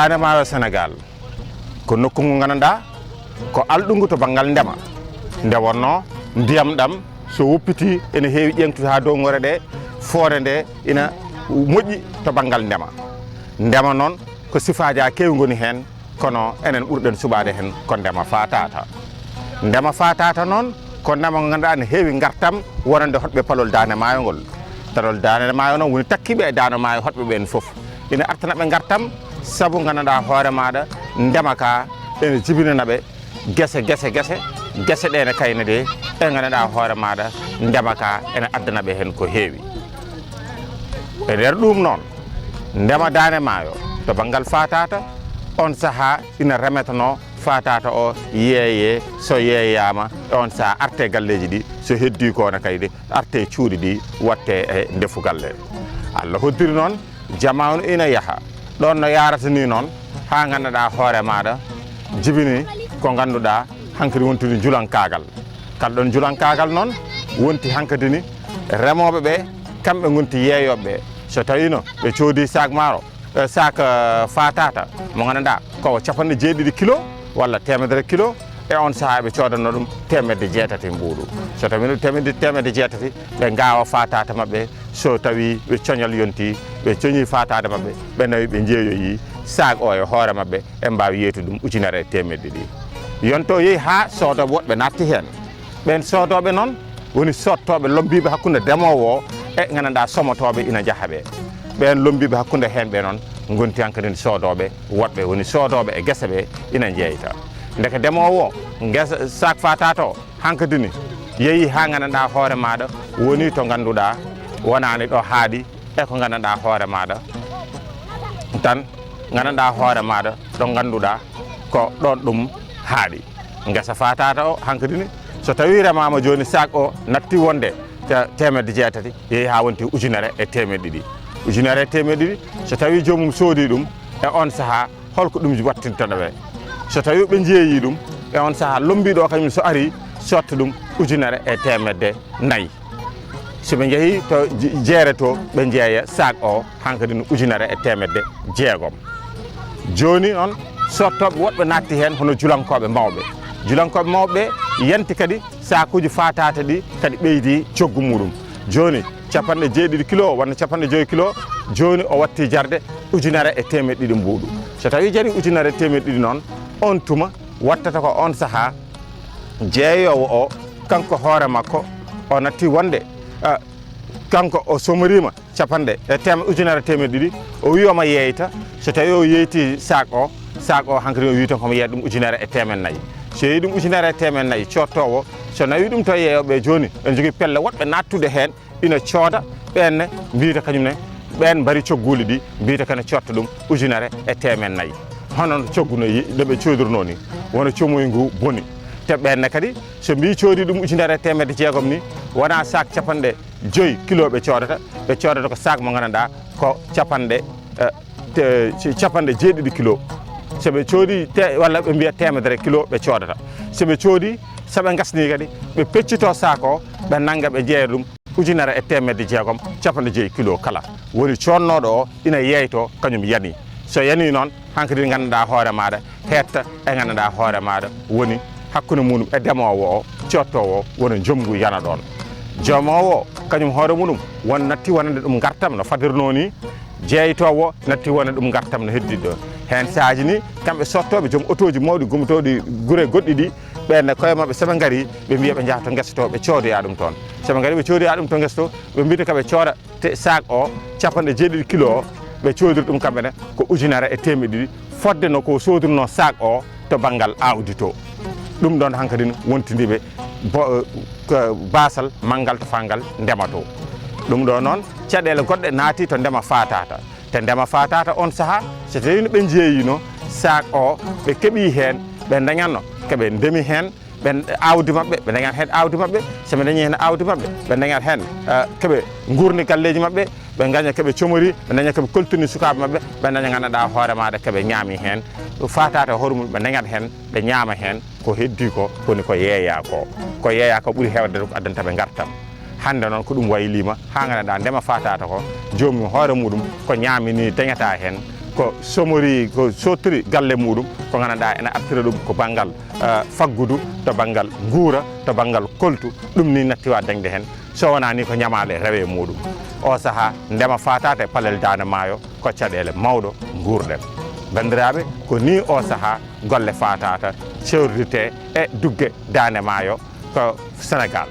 Dane Maayo Sénégal ko nokku ngu gandanɗa ko alɗungu to banggal ndema nde wonno ndiyam ɗam so woppiti ene heewi ƴeŋtude ha dow ngore ɗe foore nde ina moƴƴi to banggal ndema noon ko sifaji ha kewi goni hen kono enen ɓurɗen suɓade hen ko ndema fatata noon ko ndema ngo ganduɗa ne heewi gartam wonande hotɓe palol Dane Maayo ngol palol Dane Maayo noon woni takkiɓe e Dane Maayo hotɓe ɓen foof ina artanaɓe gartam saabu gandanɗa hoore maɗa ndema ka ene jibinanaɓe gese ɗe ne kayne de e gandanɗa hoore maɗa ndema ka ene addanaɓe hen ko heewi e nder ɗum noon ndema Dane Maayo to banggal fatata on saaha ina remetano fatata o yeeye so yeeyama e on saaha arte galleji ɗi so heddi kone kayde arte cuuɗi ɗi watte e ndefu galle Allah hoddiri noon jamanu ina yaaha ɗon no yarata ni noon ha gandanɗa hoore maɗa jibini ko ganduɗa hankkadi wontini julankagal kalɗon julankagal noon wonti hankkadi ni remoɓe ɓe kamɓe gonti yeeyoɓe so tawino ɓe coodi sac maaro sac fatata mo gandanɗa ko 70 kilo walla 100 kilo e on saaha ɓe codanno ɗum 600 mbuuɗu so tawino 600 ɓe gawa fatata mabɓe so tawi ɓe coñal yonti ɓe coñi fatade mabɓe ɓe nawi ɓe jeeyoyi sac o e hoore mabɓe e mbawi yeytude ɗum 1,200 yonto yeehi ha sodoɓe woɗɓe natti hen ɓen sodoɓe noon woni sottoɓe lombiɓe hakkude ndemowo o e gandanɗa somotoɓe ina jaaha ɓe ɓen lombiɓe hakkude hen ɓe noon gonti hankkadi sodoɓe woɗɓe woni sodoɓe e guese ɓe ina jeeyta ndeke ndemowo o guesa sac fatata o hankkadi ni yeehi ha gandanɗa hoore maɗa woni to ganduɗa wonani ɗo haaɗi e ko gandanɗa hoore maɗa tan gandanɗa hoore maɗa ɗo ganduɗa ko ɗon ɗum haaɗi guesa fatata o hankkadi ni so tawi remama joni sac o natti wonde 600 yeehi ha wonti 1,200 1,200 so tawi jomum soodi ɗum e on saaha holko ɗum wattintoɗo ɓe so tawi ɓe jeeyi ɗum e on saaha lombiɗo kañum so ari sotta ɗum 1,400 so ɓe jeehi to jeere to ɓe jeeya sac o hankkadi no 1,600 joni noon sottoɓe woɗɓe natti hen hono julankoɓe mawɓe yanti kadi sakuji fatata ɗi kadi ɓeydi coggu muɗum joni 70 kilo wonno 50 kilo joni o watti jarde 1,200 mbuuɗu so tawi jari 1,200 noon on tuma wattata ko on saaha jeeyowo o kanko hoore makko o natti wonde kanko o somorima 1,200 o wiyoma yeeyta so tawi o yeyti sac o hankkadi o wi tan komo yeeya ɗum 1,400 so yeeyi ɗum 1,400 cottowo so nawi ɗum to yeeyoɓe joni ɓe jogui pelle woɗɓe nattude hen ina cooda ɓenne mbiyta kañumne ɓen mbari cogguli ɗi mbiyta kane cotta ɗum 1,400 hono coggu noɓe codirno ni wona comoy ngu boni te ɓenne kadi so mbi coodi ɗum 1,600 ni wona sac 50 kilo ɓe coodata ko sac mo gandanɗa ko 70 kilo soɓe coodi walla ɓe mbiya 100 kilo ɓe coodata soɓe coodi soɓe gasni kadi ɓe peccito sac o ɓe nangga ɓe jeeya ɗum 1,600 50 kilo kala woni connoɗo o ina yeyto kañum yani so yani noon hankkadi gandanɗa hoore maɗa hetta e gandanɗa hoore maɗa woni hakkude muɗum e ndemowo o cottowo o woni jomgu yana ɗon jomowo o kañum hoore muɗum won natti wonande ɗum gartam no fadirno ni jeeytowo natti wonande ɗum gartam no heddiɗo hen saaji ni kamɓe sottoɓe joom autoji mawɗi gumtoɗi guure goɗɗi ɗi ɓenne koye mabɓe soɓe gaari ɓe mbiya ɓe jaaha to guesa to ɓe coodoya ɗum toon soɓe gaari ɓe coodoya ɗum to guesa to ɓe mbiyta kaɓe cooda sac o 70 kilo o ɓe coodiri ɗum kamɓene ko 1,200 fodde no ko sodirno sac o to banggal awdi to ɗum ɗon hankkadi wontidiɓe basal manggal to fangal ndema to ɗum ɗo noon caɗele goɗɗe naati to ndema fatata te ndema fatata on saaha so tawi no ɓe jeeyino sac o ɓe keeɓi hen ɓe dañatno keɓe ndemi hen ɓen awdi mabɓe ɓe dañat hen awdi mabɓe soɓe dañi hen awdi mabɓe ɓe dañat hen keeɓe gurni galleji mabɓe ɓe gaña keeɓe comori ɓe daña keeɓe koltini sukaɓe mabɓe ɓe daña gandanɗa hoore maɗa keeɓe ñaami hen fatata hoore mum ɓe dañat hen ɓe ñaama hen ko heddi ko woni ko yeeya ko yeeya ko ɓuuri hewde ko addanta ɓe gartam hande noon ko ɗum waylima ha gandanɗa ndema fatata ko jomum hoore muɗum ko ñaami ni dañata hen ko somori ko sotiri galle muɗum ko gandanɗa ene artira ɗum ko banggal faggudu to banggal guura to banggal koltu ɗum ni nattiwa dañde hen so wona ni ko ñamale rewe muɗum o saaha ndema fatate palel Dande Maayo ko caɗele mawɗo guurɗen bandiraɓe ko ni o saaha golle fatata cewrdite e dugge Dande Maayo ko Sénégal